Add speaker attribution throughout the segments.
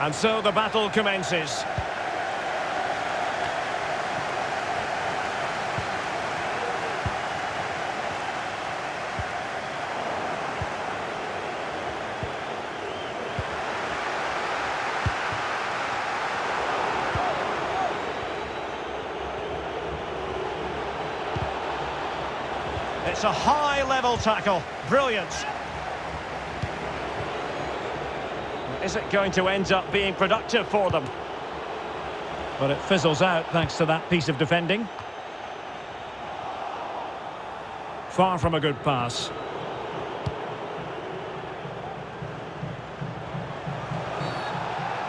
Speaker 1: And so the battle commences. It's a high-level tackle. Brilliant. Is it going to end up being productive for them? But it fizzles out thanks to that piece of defending. Far from a good pass.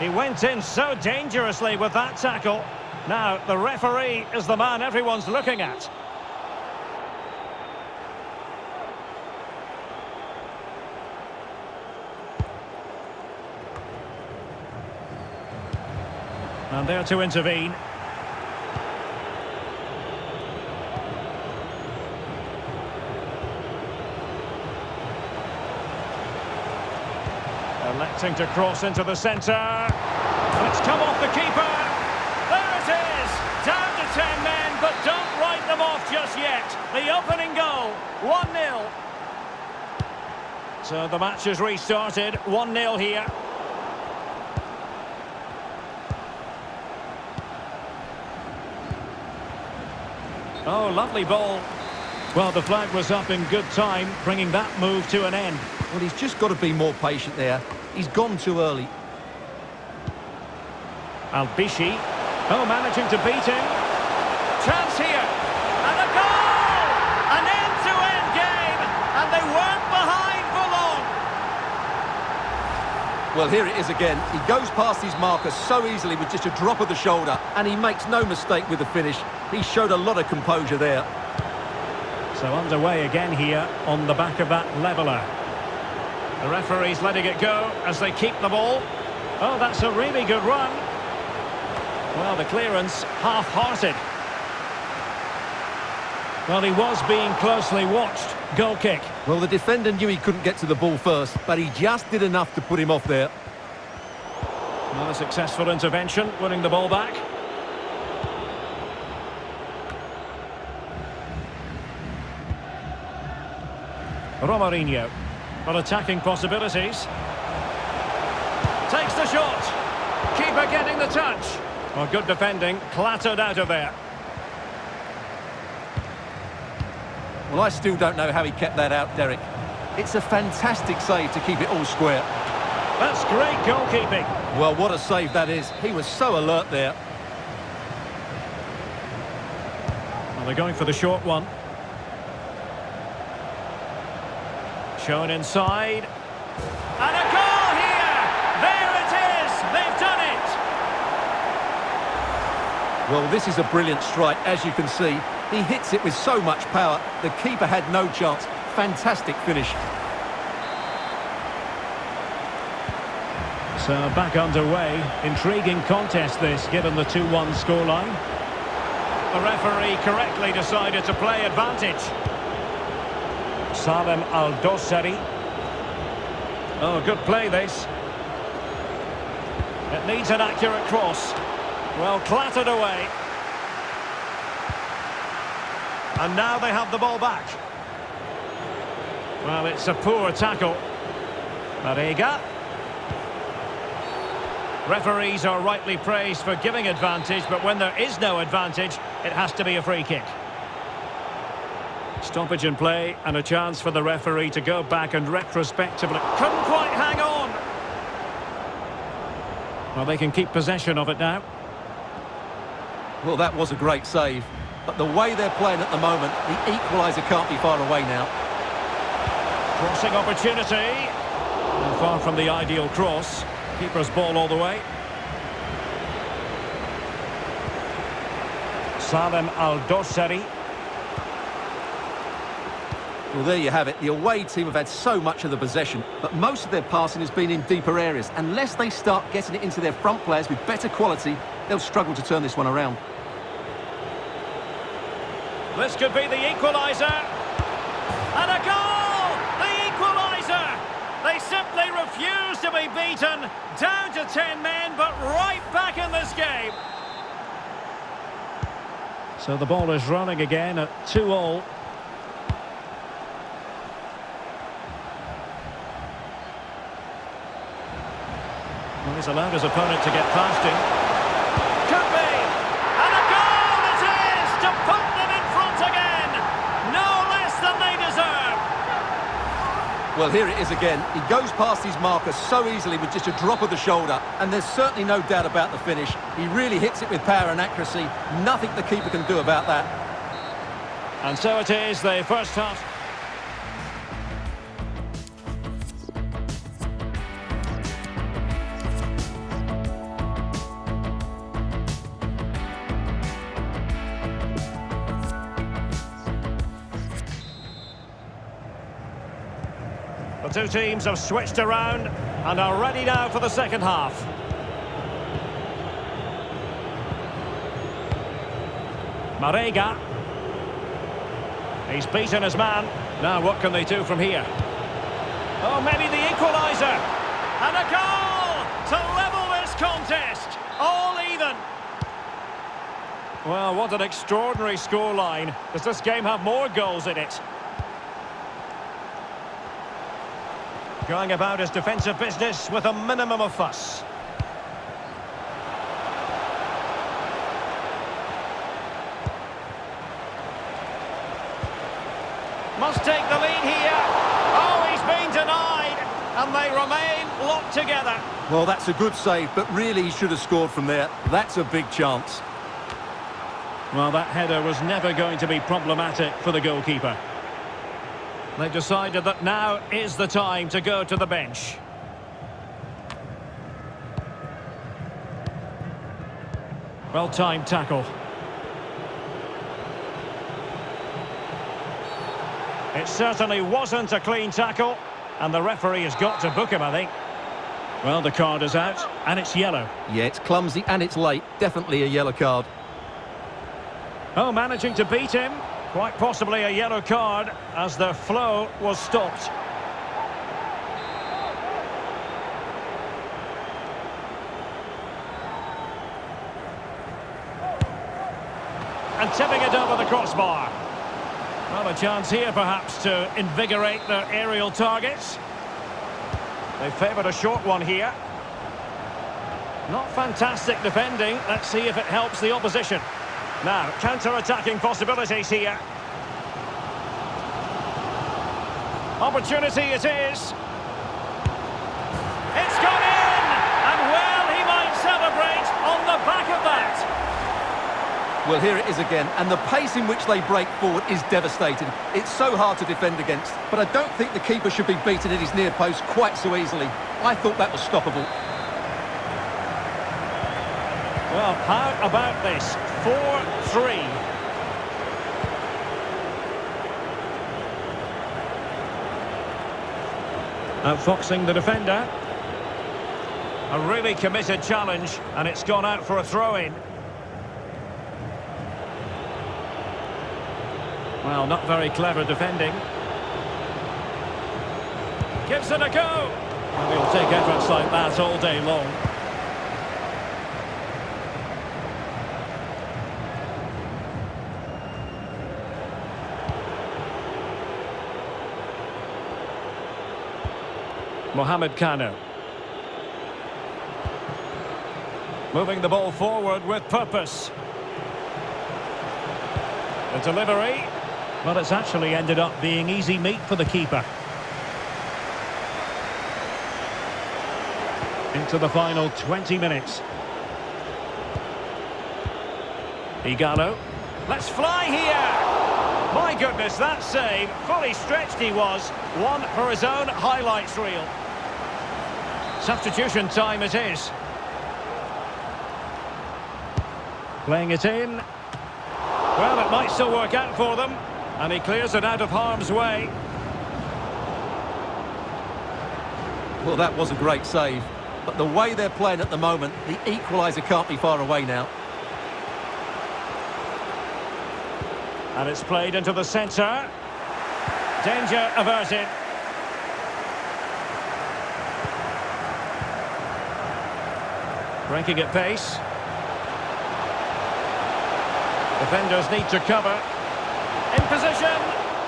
Speaker 1: He went in so dangerously with that tackle. Now, the referee is the man everyone's looking at. And there to intervene. Electing to cross into the centre. And it's come off the keeper. There it is. Down to 10 men, but don't write them off just yet. The opening goal, 1-0. So the match has restarted, 1-0 here. Oh, lovely ball. Well, the flag was up in good time, bringing that move to an end.
Speaker 2: Well, he's just got to be more patient there. He's gone too early.
Speaker 1: Al-Bishi. Oh, managing to beat him. Chance here. And a goal! An end-to-end game. And they weren't behind for long.
Speaker 2: Well, here it is again. He goes past his marker so easily with just a drop of the shoulder, and he makes no mistake with the finish. He showed a lot of composure there.
Speaker 1: So underway again here on the back of that leveller. The referee's letting it go as they keep the ball. Oh, that's a really good run. Well, the clearance half-hearted. Well, he was being closely watched. Goal kick.
Speaker 2: Well, the defender knew he couldn't get to the ball first, but he just did enough to put him off there.
Speaker 1: Another successful intervention, winning the ball back. Romarinho. Well, attacking possibilities. Takes the shot. Keeper getting the touch. Well, good defending. Clattered out of there.
Speaker 2: Well, I still don't know how he kept that out, Derek. It's a fantastic save to keep it all square.
Speaker 1: That's great goalkeeping.
Speaker 2: Well, what a save that is. He was so alert there.
Speaker 1: Well, they're going for the short one. Shown inside. And a goal here! There it is! They've done it!
Speaker 2: Well, this is a brilliant strike, as you can see. He hits it with so much power. The keeper had no chance. Fantastic finish.
Speaker 1: So back underway. Intriguing contest this, given the 2-1 scoreline. The referee correctly decided to play advantage. Salem Al-Dossari. Oh, good play this. It needs an accurate cross. Well, clattered away. And now they have the ball back. Well, it's a poor tackle. Marega. Referees are rightly praised for giving advantage, but when there is no advantage, it has to be a free kick. Stoppage in play and a chance for the referee to go back and retrospectively. Couldn't quite hang on. Well, they can keep possession of it now.
Speaker 2: Well, that was a great save. But the way they're playing at the moment, the equaliser can't be far away now.
Speaker 1: Crossing opportunity. And far from the ideal cross. Keeper's ball all the way. Salem Al-Dossari.
Speaker 2: Well, there you have it. The away team have had so much of the possession, but most of their passing has been in deeper areas. Unless they start getting it into their front players with better quality, they'll struggle to turn this one around.
Speaker 1: This could be the equaliser. And a goal! The equaliser! They simply refuse refuse to be beaten. Down to 10 men, but right back in this game. So the ball is running again at 2-2. Well, he's allowed his opponent to get past him. Could be! And a goal it is to put them in front again! No less than they deserve!
Speaker 2: Well, here it is again. He goes past his marker so easily with just a drop of the shoulder, and there's certainly no doubt about the finish. He really hits it with power and accuracy. Nothing the keeper can do about that.
Speaker 1: And so it is, the first half. The two teams have switched around and are ready now for the second half. Marega. He's beaten his man. Now what can they do from here? Oh, maybe the equaliser. And a goal to level this contest. All even. Well, what an extraordinary scoreline. Does this game have more goals in it? Going about his defensive business with a minimum of fuss. Must take the lead here. Oh, he's been denied. And they remain locked together.
Speaker 2: Well, that's a good save, but really he should have scored from there. That's a big chance.
Speaker 1: Well, that header was never going to be problematic for the goalkeeper. They've decided that now is the time to go to the bench. Well-timed tackle. It certainly wasn't a clean tackle, and the referee has got to book him, I think. Well, the card is out, and it's yellow.
Speaker 2: Yeah, it's clumsy and it's late. Definitely a yellow card.
Speaker 1: Oh, managing to beat him. Quite possibly a yellow card as the flow was stopped. And tipping it over the crossbar. Well, a chance here perhaps to invigorate their aerial targets. They favoured a short one here. Not fantastic defending. Let's see if it helps the opposition. Now, counter-attacking possibilities here. Opportunity it is. It's gone in! And well, he might celebrate on the back of that.
Speaker 2: Well, here it is again, and the pace in which they break forward is devastating. It's so hard to defend against, but I don't think the keeper should be beaten at his near post quite so easily. I thought that was stoppable.
Speaker 1: Well, how about this? 4-3. Outfoxing the defender. A really committed challenge, and it's gone out for a throw-in. Well, not very clever defending. Gives it a go. And he'll take efforts like that all day long. Mohamed Kano. Moving the ball forward with purpose. The delivery. Well, it's actually ended up being easy meat for the keeper. Into the final 20 minutes. Igalo. Let's fly here! My goodness, that save. Fully stretched he was. One for his own highlights reel. Substitution time it is. Playing it in. Well, it might still work out for them. And he clears it out of harm's way.
Speaker 2: Well, that was a great save. But the way they're playing at the moment, the equaliser can't be far away now.
Speaker 1: And it's played into the centre. Danger averted. Breaking at pace. Defenders need to cover. In position.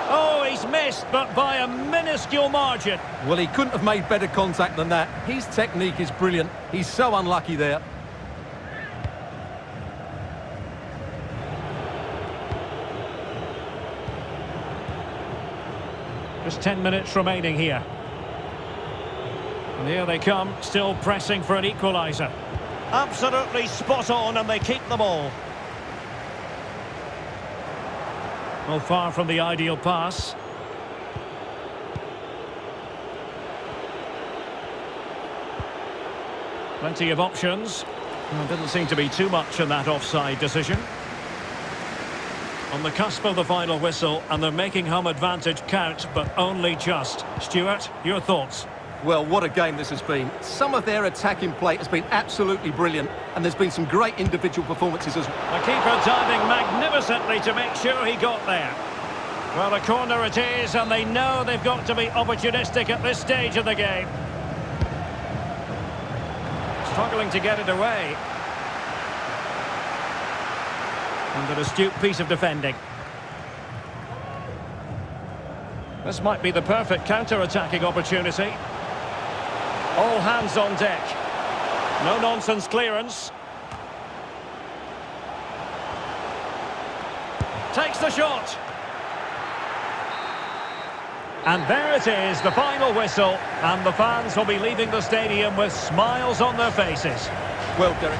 Speaker 1: Oh, he's missed, but by a minuscule margin.
Speaker 2: Well, he couldn't have made better contact than that. His technique is brilliant. He's so unlucky there.
Speaker 1: Just 10 minutes remaining here. And here they come, still pressing for an equaliser. Absolutely spot on, and they keep the ball. Well, far from the ideal pass. Plenty of options. Well, didn't seem to be too much in that offside decision. On the cusp of the final whistle, and they're making home advantage count, but only just. Stuart, your thoughts?
Speaker 2: Well, what a game this has been. Some of their attacking play has been absolutely brilliant, and there's been some great individual performances as well.
Speaker 1: The keeper diving magnificently to make sure he got there. Well, a corner it is, and they know they've got to be opportunistic at this stage of the game. Struggling to get it away. And an astute piece of defending. This might be the perfect counter-attacking opportunity. All hands on deck. No-nonsense clearance. Takes the shot. And there it is, the final whistle. And the fans will be leaving the stadium with smiles on their faces.
Speaker 2: Well, Derek,